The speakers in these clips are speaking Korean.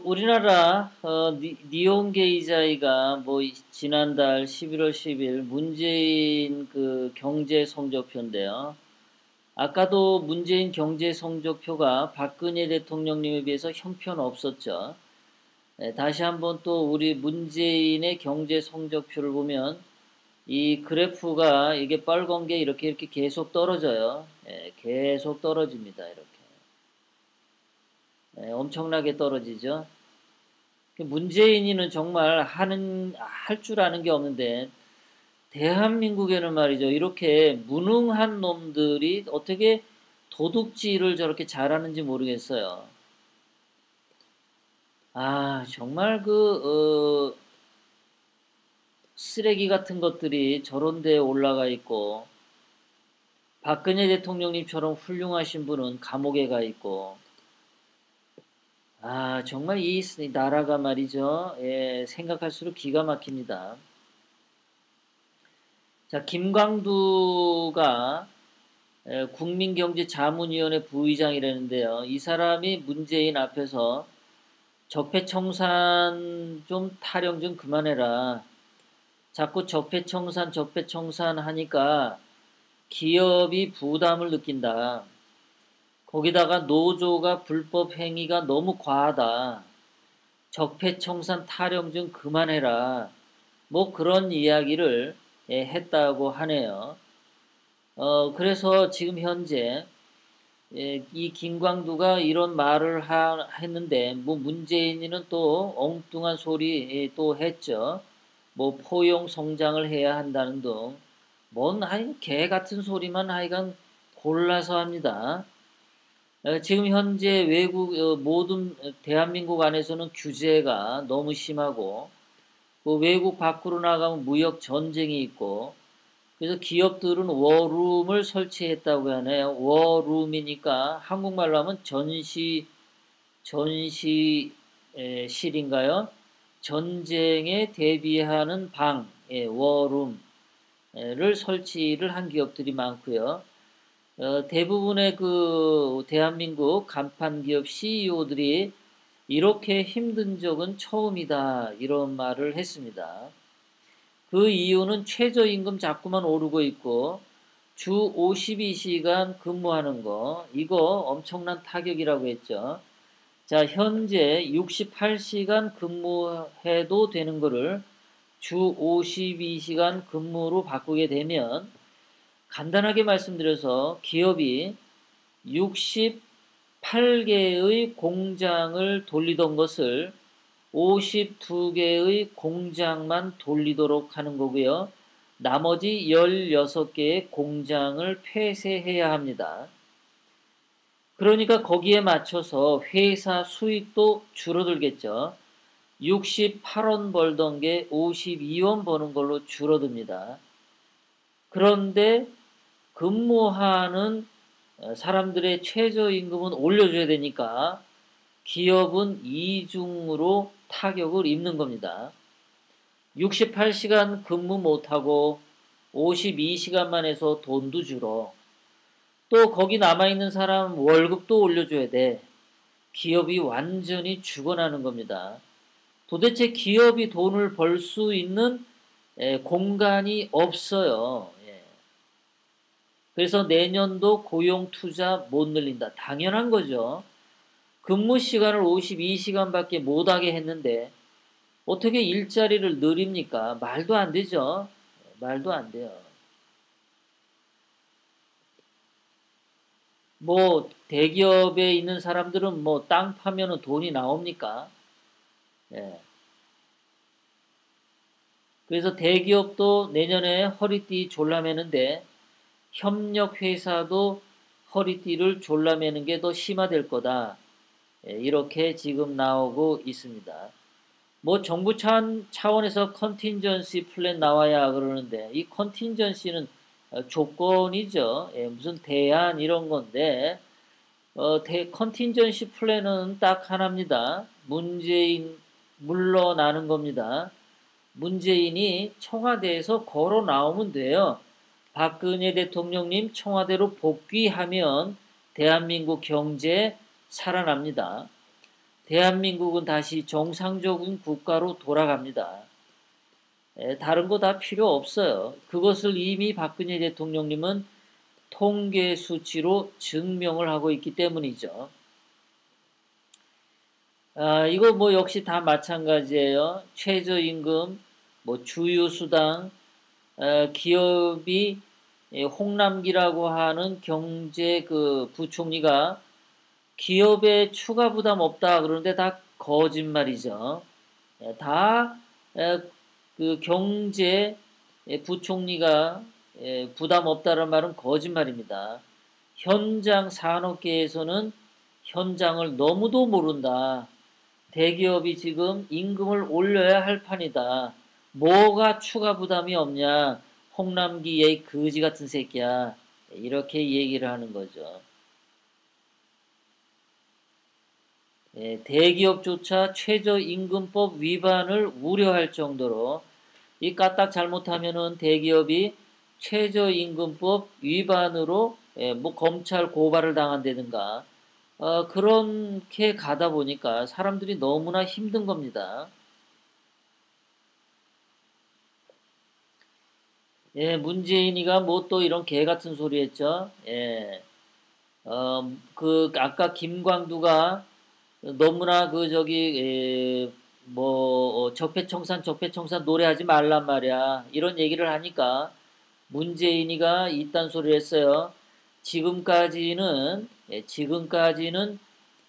우리나라 니온게이자이가 지난달 11월 10일 문재인 경제 성적표인데요. 아까도 문재인 경제 성적표가 박근혜 대통령님에 비해서 형편없었죠. 다시 한번 또 우리 문재인의 경제 성적표를 보면 이 그래프가 이게 빨간 게 이렇게 계속 떨어져요. 계속 떨어집니다. 이렇게. 엄청나게 떨어지죠. 문재인이는 정말 할 줄 아는 게 없는데, 대한민국에는 말이죠. 이렇게 무능한 놈들이 어떻게 도둑질을 저렇게 잘하는지 모르겠어요. 정말 쓰레기 같은 것들이 저런 데에 올라가 있고, 박근혜 대통령님처럼 훌륭하신 분은 감옥에 가 있고, 정말 이 나라가 말이죠. 생각할수록 기가 막힙니다. 자, 김광두가 국민경제자문위원회 부의장이라는데요. 이 사람이 문재인 앞에서 적폐청산 좀 타령 좀 그만해라. 자꾸 적폐청산 하니까 기업이 부담을 느낀다. 거기다가 노조가 불법 행위가 너무 과하다. 적폐청산 타령 좀 그만해라. 그런 이야기를 했다고 하네요. 그래서 지금 현재 이 김광두가 이런 말을 했는데 문재인이는 또 엉뚱한 소리 또 했죠. 포용 성장을 해야 한다는 등 개 같은 소리만 하여간 골라서 합니다. 지금 현재 모든 대한민국 안에서는 규제가 너무 심하고 외국 밖으로 나가면 무역 전쟁이 있고 그래서 기업들은 워룸을 설치했다고 하네요. 워룸이니까 한국말로 하면 전시실인가요? 전쟁에 대비하는 방, 워룸을 설치를 한 기업들이 많고요. 대부분의 대한민국 간판 기업 CEO들이 이렇게 힘든 적은 처음이다. 이런 말을 했습니다. 그 이유는 최저임금 자꾸만 오르고 있고 주 52시간 근무하는 거 이거 엄청난 타격이라고 했죠. 자, 현재 68시간 근무해도 되는 거를 주 52시간 근무로 바꾸게 되면 간단하게 말씀드려서 기업이 68개의 공장을 돌리던 것을 52개의 공장만 돌리도록 하는 거고요. 나머지 16개의 공장을 폐쇄해야 합니다. 그러니까 거기에 맞춰서 회사 수익도 줄어들겠죠. 68원 벌던 게 52원 버는 걸로 줄어듭니다. 그런데 근무하는 사람들의 최저임금은 올려줘야 되니까 기업은 이중으로 타격을 입는 겁니다. 68시간 근무 못하고 52시간만 해서 돈도 줄어. 또 거기 남아있는 사람 월급도 올려줘야 돼. 기업이 완전히 죽어나는 겁니다. 도대체 기업이 돈을 벌 수 있는 공간이 없어요. 그래서 내년도 고용 투자 못 늘린다. 당연한 거죠. 근무 시간을 52시간밖에 못하게 했는데 어떻게 일자리를 늘립니까? 말도 안 되죠. 말도 안 돼요. 대기업에 있는 사람들은 땅 파면은 돈이 나옵니까? 예. 그래서 대기업도 내년에 허리띠 졸라매는데 협력회사도 허리띠를 졸라매는 게 더 심화될 거다. 이렇게 지금 나오고 있습니다. 정부 차원에서 컨틴전시 플랜 나와야 그러는데 이 컨틴전시는 조건이죠. 무슨 대안 이런 건데 컨틴전시 플랜은 딱 하나입니다. 문재인 물러나는 겁니다. 문재인이 청와대에서 걸어 나오면 돼요. 박근혜 대통령님 청와대로 복귀하면 대한민국 경제 살아납니다. 대한민국은 다시 정상적인 국가로 돌아갑니다. 다른 거 다 필요 없어요. 그것을 이미 박근혜 대통령님은 통계 수치로 증명을 하고 있기 때문이죠. 이거 뭐 역시 다 마찬가지예요. 최저임금, 뭐 주유수당, 기업이 홍남기라고 하는 경제 그 부총리가 기업에 추가 부담 없다 그러는데 다 거짓말이죠. 다 그 경제 부총리가 부담 없다는 말은 거짓말입니다. 현장 산업계에서는 현장을 너무도 모른다. 대기업이 지금 임금을 올려야 할 판이다. 뭐가 추가 부담이 없냐. 홍남기의 거지 같은 새끼야. 이렇게 얘기를 하는 거죠. 대기업조차 최저임금법 위반을 우려할 정도로 이 까딱 잘못하면은 대기업이 최저임금법 위반으로 뭐 검찰 고발을 당한다든가 그렇게 가다 보니까 사람들이 너무나 힘든 겁니다. 문재인이가 뭐 또 이런 개 같은 소리 했죠. 그 아까 김광두가 너무나 그 저기 뭐 적폐청산 노래하지 말란 말이야. 이런 얘기를 하니까 문재인이가 이딴 소리를 했어요. 지금까지는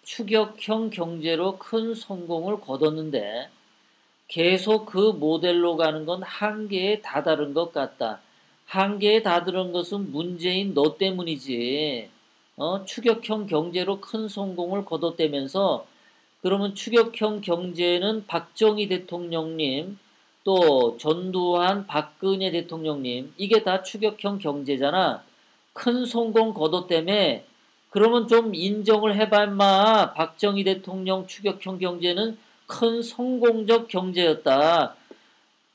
추격형 경제로 큰 성공을 거뒀는데 계속 그 모델로 가는 건 한계에 다다른 것 같다. 한계에 다다른 것은 문재인 너 때문이지. 추격형 경제로 큰 성공을 거뒀다면서 그러면 추격형 경제는 박정희 대통령님 또 전두환 박근혜 대통령님 이게 다 추격형 경제잖아. 큰 성공 거뒀다며 그러면 좀 인정을 해봐 임마. 박정희 대통령 추격형 경제는 큰 성공적 경제였다.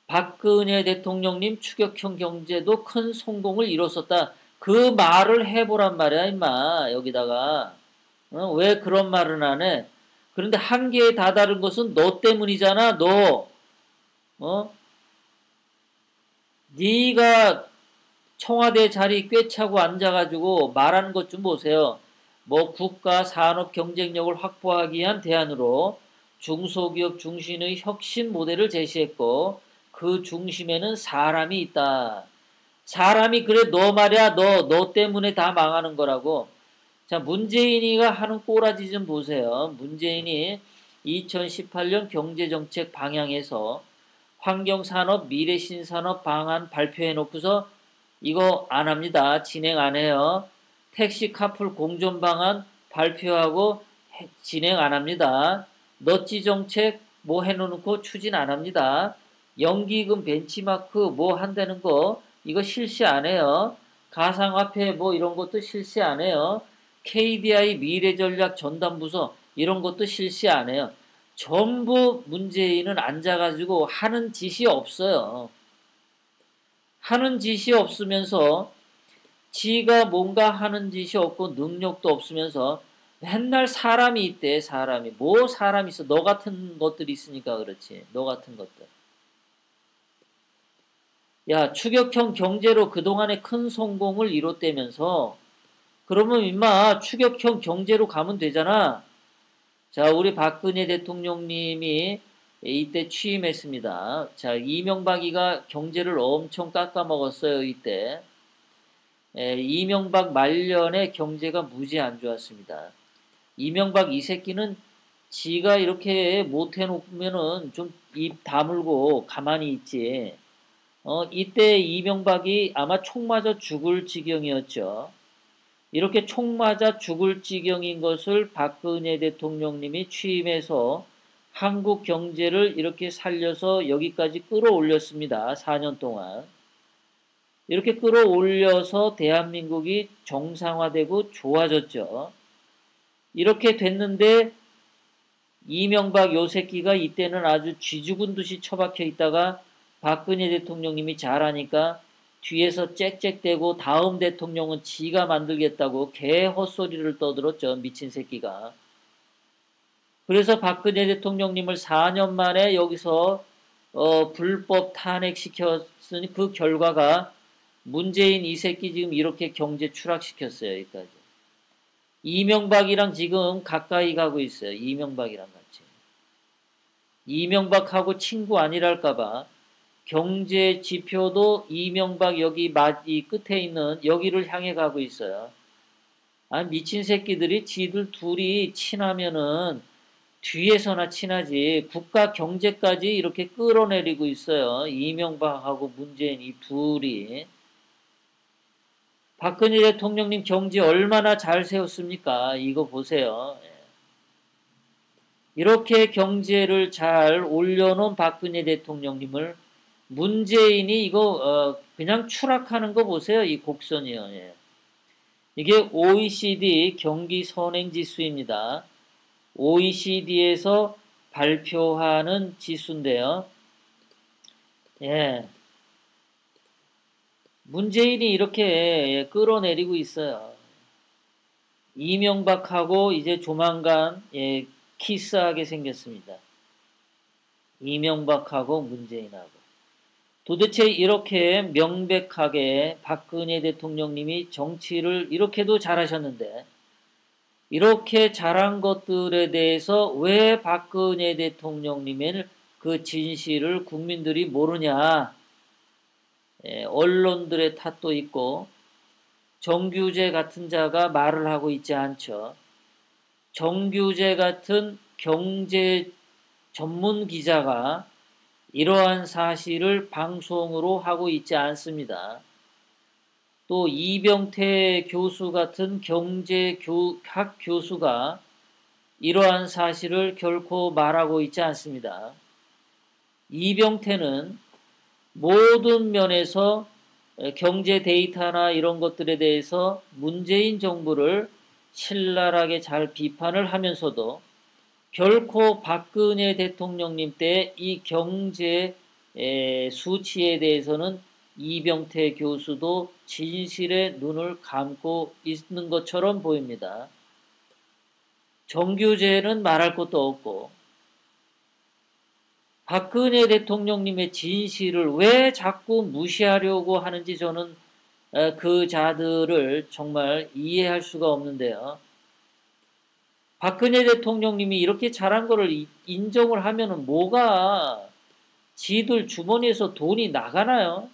박근혜 대통령님 추격형 경제도 큰 성공을 이뤘었다. 그 말을 해보란 말이야 임마. 여기다가 왜 그런 말은 안 해? 그런데 한계에 다다른 것은 너 때문이잖아. 너 네가 청와대 자리 꿰차고 앉아가지고 말하는 것 좀 보세요. 뭐 국가 산업 경쟁력을 확보하기 위한 대안으로 중소기업 중심의 혁신 모델을 제시했고 그 중심에는 사람이 있다. 사람이 그래 너 말이야 너 때문에 다 망하는 거라고. 자 문재인이가 하는 꼬라지 좀 보세요. 문재인이 2018년 경제정책 방향에서 환경산업 미래신산업 방안 발표해 놓고서 이거 안 합니다. 진행 안 해요. 택시 카풀 공존 방안 발표하고 진행 안 합니다. 넛지 정책 뭐 해놓고 추진 안 합니다. 연기금 벤치마크 뭐 한다는 거 이거 실시 안 해요. 가상화폐 뭐 이런 것도 실시 안 해요. KDI 미래전략 전담부서 이런 것도 실시 안 해요. 전부 문재인은 앉아가지고 하는 짓이 없어요. 하는 짓이 없으면서 지가 뭔가 하는 짓이 없고 능력도 없으면서 맨날 사람이 있대. 사람이 뭐 사람이 있어. 너 같은 것들이 있으니까 그렇지. 너 같은 것들. 야 추격형 경제로 그동안에 큰 성공을 이뤘다면서 그러면 임마 추격형 경제로 가면 되잖아. 자 우리 박근혜 대통령님이 이때 취임했습니다. 자 이명박이가 경제를 엄청 깎아먹었어요. 이때. 이명박 말년에 경제가 무지 안 좋았습니다. 이명박 이 새끼는 지가 이렇게 못해놓으면은 좀 입 다물고 가만히 있지. 이때 이명박이 아마 총 맞아 죽을 지경이었죠. 이렇게 총 맞아 죽을 지경인 것을 박근혜 대통령님이 취임해서 한국 경제를 이렇게 살려서 여기까지 끌어올렸습니다. 4년 동안. 이렇게 끌어올려서 대한민국이 정상화되고 좋아졌죠. 이렇게 됐는데 이명박 요 새끼가 이때는 아주 쥐 죽은 듯이 처박혀 있다가 박근혜 대통령님이 잘하니까 뒤에서 짹짹대고 다음 대통령은 지가 만들겠다고 개 헛소리를 떠들었죠. 미친 새끼가. 그래서 박근혜 대통령님을 4년 만에 여기서 불법 탄핵시켰으니 그 결과가 문재인 이 새끼 지금 이렇게 경제 추락시켰어요. 여기까지. 이명박이랑 지금 가까이 가고 있어요. 이명박이랑 같이. 이명박하고 친구 아니랄까봐 경제 지표도 이명박 여기 이 끝에 있는 여기를 향해 가고 있어요. 아, 미친 새끼들이 지들 둘이 친하면은 뒤에서나 친하지 국가 경제까지 이렇게 끌어내리고 있어요. 이명박하고 문재인 이 둘이. 박근혜 대통령님 경제 얼마나 잘 세웠습니까? 이거 보세요. 이렇게 경제를 잘 올려놓은 박근혜 대통령님을 문재인이 이거 그냥 추락하는 거 보세요. 이 곡선이요. 예. 이게 OECD 경기 선행 지수입니다. OECD에서 발표하는 지수인데요. 예. 문재인이 이렇게 끌어내리고 있어요. 이명박하고 이제 조만간 키스하게 생겼습니다. 이명박하고 문재인하고. 도대체 이렇게 명백하게 박근혜 대통령님이 정치를 이렇게도 잘하셨는데 이렇게 잘한 것들에 대해서 왜 박근혜 대통령님의 그 진실을 국민들이 모르냐. 언론들의 탓도 있고 정규재 같은 자가 말을 하고 있지 않죠. 정규재 같은 경제 전문 기자가 이러한 사실을 방송으로 하고 있지 않습니다. 또 이병태 교수 같은 경제학 교수가 이러한 사실을 결코 말하고 있지 않습니다. 이병태는 모든 면에서 경제 데이터나 이런 것들에 대해서 문재인 정부를 신랄하게 잘 비판을 하면서도 결코 박근혜 대통령님 때 이 경제 수치에 대해서는 이병태 교수도 진실의 눈을 감고 있는 것처럼 보입니다. 정규재는 말할 것도 없고 박근혜 대통령님의 진실을 왜 자꾸 무시하려고 하는지 저는 그 자들을 정말 이해할 수가 없는데요. 박근혜 대통령님이 이렇게 잘한 거를 인정을 하면은 뭐가 지들 주머니에서 돈이 나가나요?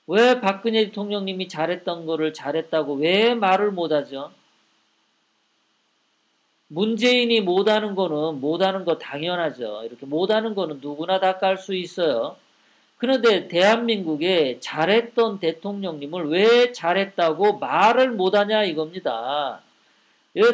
왜 박근혜 대통령님이 잘했던 거를 잘했다고 왜 말을 못하죠? 문재인이 못하는 거는 못하는 거 당연하죠. 이렇게 못하는 거는 누구나 다 깔 수 있어요. 그런데 대한민국에 잘했던 대통령님을 왜 잘했다고 말을 못하냐 이겁니다.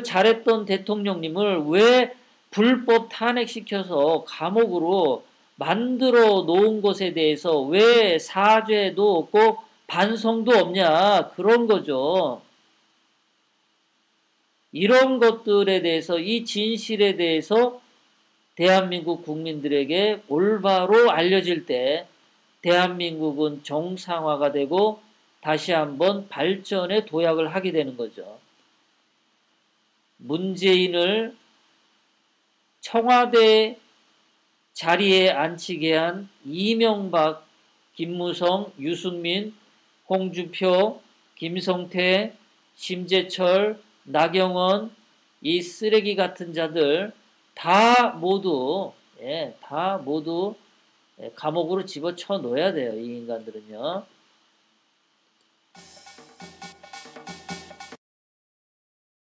잘했던 대통령님을 왜 불법 탄핵시켜서 감옥으로 만들어 놓은 것에 대해서 왜 사죄도 없고 반성도 없냐 그런 거죠. 이런 것들에 대해서 이 진실에 대해서 대한민국 국민들에게 올바로 알려질 때 대한민국은 정상화가 되고 다시 한번 발전의 도약을 하게 되는 거죠. 문재인을 청와대 자리에 앉히게 한 이명박, 김무성, 유승민, 홍준표, 김성태, 심재철, 나경원, 이 쓰레기 같은 자들 다 모두 감옥으로 집어쳐 넣어야 돼요. 이 인간들은요.